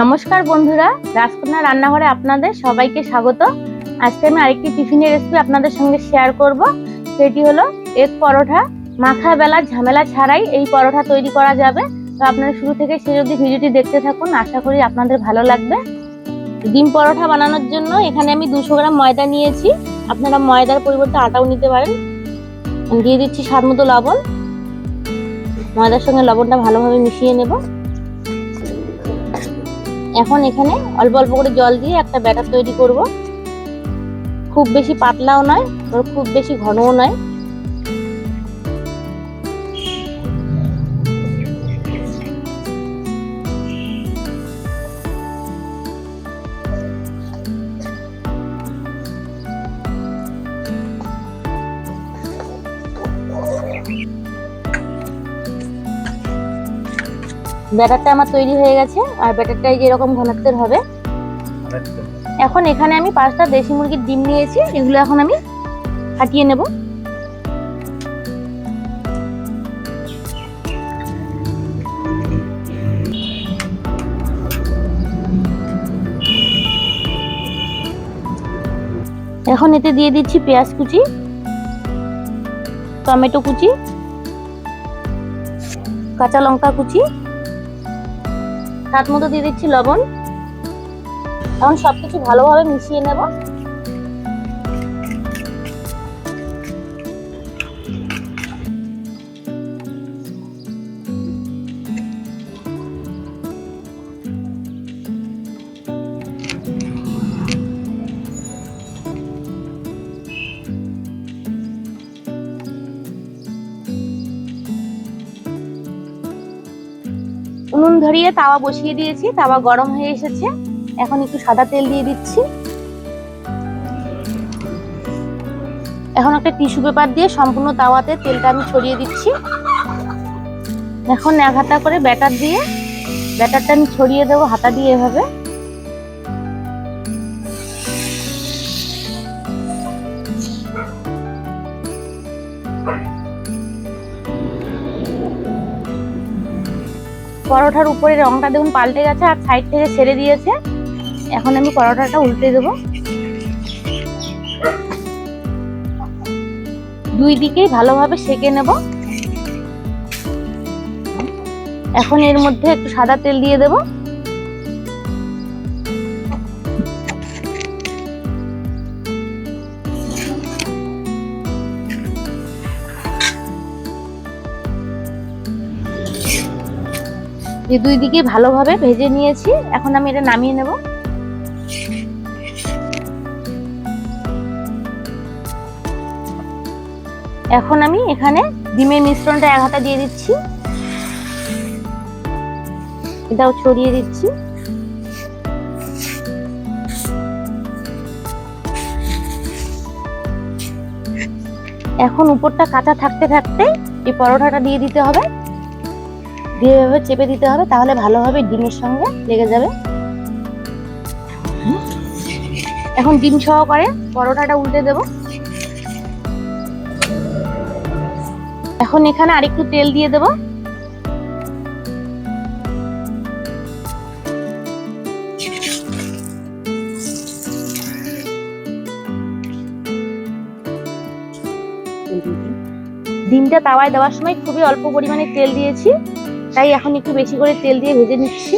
নমস্কার বন্ধুরা, রাজকন্যা রান্নাঘরে আপনাদের সবাইকে স্বাগত। আজকে আমি আরেকটি টিফিনের রেসিপি আপনাদের সঙ্গে শেয়ার করব। সেটি হলো এগ পরোটা। মাখা বেলার ঝামেলা ছাড়াই এই পরোটা তৈরি করা যাবে। তো আপনারা শুরু থেকে শেষ অবধি ভিডিওটি দেখতে থাকুন, আশা করি আপনাদের ভালো লাগবে। ডিম পরোটা বানানোর জন্য এখানে আমি 200 গ্রাম ময়দা নিয়েছি। আপনারা ময়দার পরিবর্তে আটাও নিতে পারেন। দিয়ে দিচ্ছি স্বাদ মতো লবণ। ময়দার সঙ্গে লবণটা ভালোভাবে মিশিয়ে নেব। এখন এখানে অল্প অল্প করে জল দিয়ে একটা ব্যাটার তৈরি করব। খুব বেশি পাতলাও নয়, খুব বেশি ঘনও নয়। ব্যাটারটা আমার তৈরি হয়ে গেছে, আর ব্যাটারটা যেরকম ঘনত্বের হবে। এখন এখানে আমি 5টা দেশি মুরগির ডিম নিয়েছি, এগুলো এখন আমি ফাটিয়ে নেব। এখন এতে দিয়ে দিচ্ছি পেঁয়াজ কুচি, টমেটো কুচি, কাঁচা লঙ্কা কুচি, স্বাদ মতো দিয়ে দিচ্ছি লবণ। এখন সবকিছু ভালোভাবে মিশিয়ে নেব। উনুন ধরিয়ে তাওয়া বসিয়ে দিয়েছি, তাওয়া গরম হয়ে এসেছে। এখন একটু সাদা তেল দিয়ে দিচ্ছি। এখন একটা টিস্যু পেপার দিয়ে সম্পূর্ণ তাওয়াতে তেলটা আমি ছড়িয়ে দিচ্ছি। এখন এক হাতা করে ব্যাটারটা আমি ছড়িয়ে দেবো হাতা দিয়ে এভাবে। পরোটার উপরে রংটা দেখুন পাল্টে গেছে আর সাইড থেকে ছেড়ে দিয়েছে। এখন আমি পরোটাটা উল্টে দেব। দুই দিকেই ভালোভাবে সেঁকে নেব। এখন এর মধ্যে একটু সাদা তেল দিয়ে দেব। দুই দিকে ভালোভাবে ভেজে নিয়েছি, এখন আমি এটা নামিয়ে নেব। এখন আমি এখানে ডিমের মিশ্রণটা এক হাতা দিয়ে দিচ্ছি, এটাও ছড়িয়ে দিচ্ছি। এখন উপরটা কাঁচা থাকতে থাকতে এই পরোটাটা দিয়ে দিতে হবে, দিয়ে এভাবে চেপে দিতে হবে, তাহলে ভালোভাবে ডিমের সঙ্গে লেগে যাবে। এখন ডিম সহকারে পরোটাটা উল্টে দেব। এখন এখানে আরেকটু তেল দিয়ে দেব। ডিমটা তাওয়ায় দেওয়ার সময় খুবই অল্প পরিমাণে তেল দিয়েছি, তাই এখন একটু বেশি করে তেল দিয়ে ভেজে নিচ্ছি।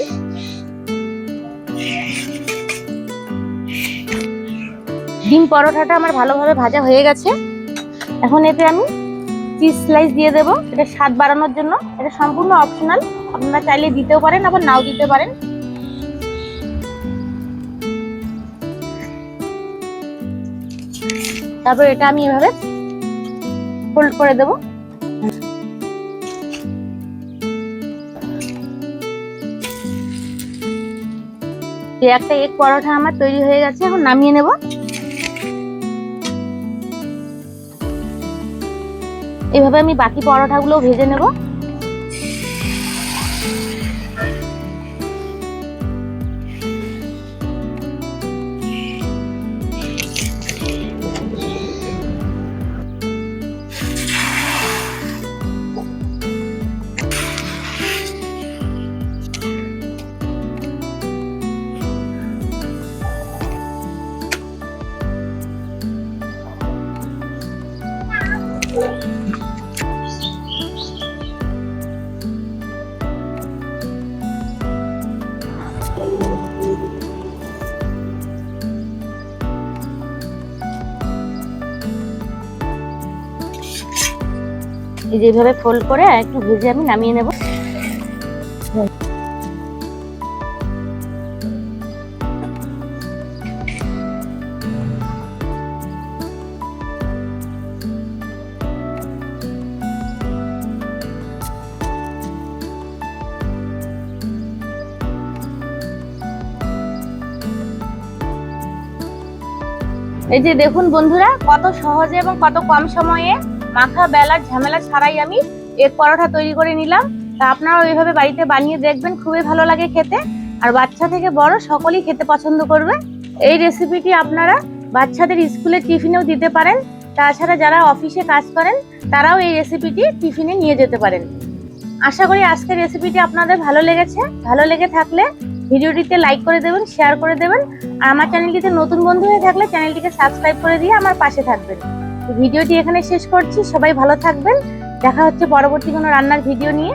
ডিম পরোটাটা আমার ভালোভাবে ভাজা হয়ে গেছে। এখন এতে আমি চিজ স্লাইস দিয়ে দেবো, এটা স্বাদ বাড়ানোর জন্য। এটা সম্পূর্ণ অপশনাল, আপনারা চাইলে দিতেও পারেন আবার নাও দিতে পারেন। তারপর এটা আমি এভাবে ফোল্ড করে দেবো। একটা এগ পরোটা আমার তৈরি হয়ে গেছে, এখন নামিয়ে নেব। এভাবে আমি বাকি পরোটাগুলো ভেজে নেব। এই যেভাবে ফোল্ড করে একটু ভেজে আমি নামিয়ে নেব। এই যে দেখুন বন্ধুরা, কত সহজে এবং কত কম সময়ে মাখা বেলার ঝামেলা ছাড়াই আমি এগ পরোটা তৈরি করে নিলাম। তা আপনারাও এইভাবে বাড়িতে বানিয়ে দেখবেন, খুবই ভালো লাগে খেতে। আর বাচ্চা থেকে বড় সকলেই খেতে পছন্দ করবে। এই রেসিপিটি আপনারা বাচ্চাদের স্কুলের টিফিনেও দিতে পারেন। তাছাড়া যারা অফিসে কাজ করেন তারাও এই রেসিপিটি টিফিনে নিয়ে যেতে পারেন। আশা করি আজকের রেসিপিটি আপনাদের ভালো লেগেছে। ভালো লেগে থাকলে ভিডিওটিতে লাইক করে দেবেন, শেয়ার করে দেবেন। আর আমার চ্যানেলটিতে নতুন বন্ধু হয়ে থাকলে চ্যানেলটিকে সাবস্ক্রাইব করে দিয়ে আমার পাশে থাকবেন। ভিডিওটি এখানে শেষ করছি। সবাই ভালো থাকবেন। দেখা হচ্ছে পরবর্তী কোনো রান্নার ভিডিও নিয়ে।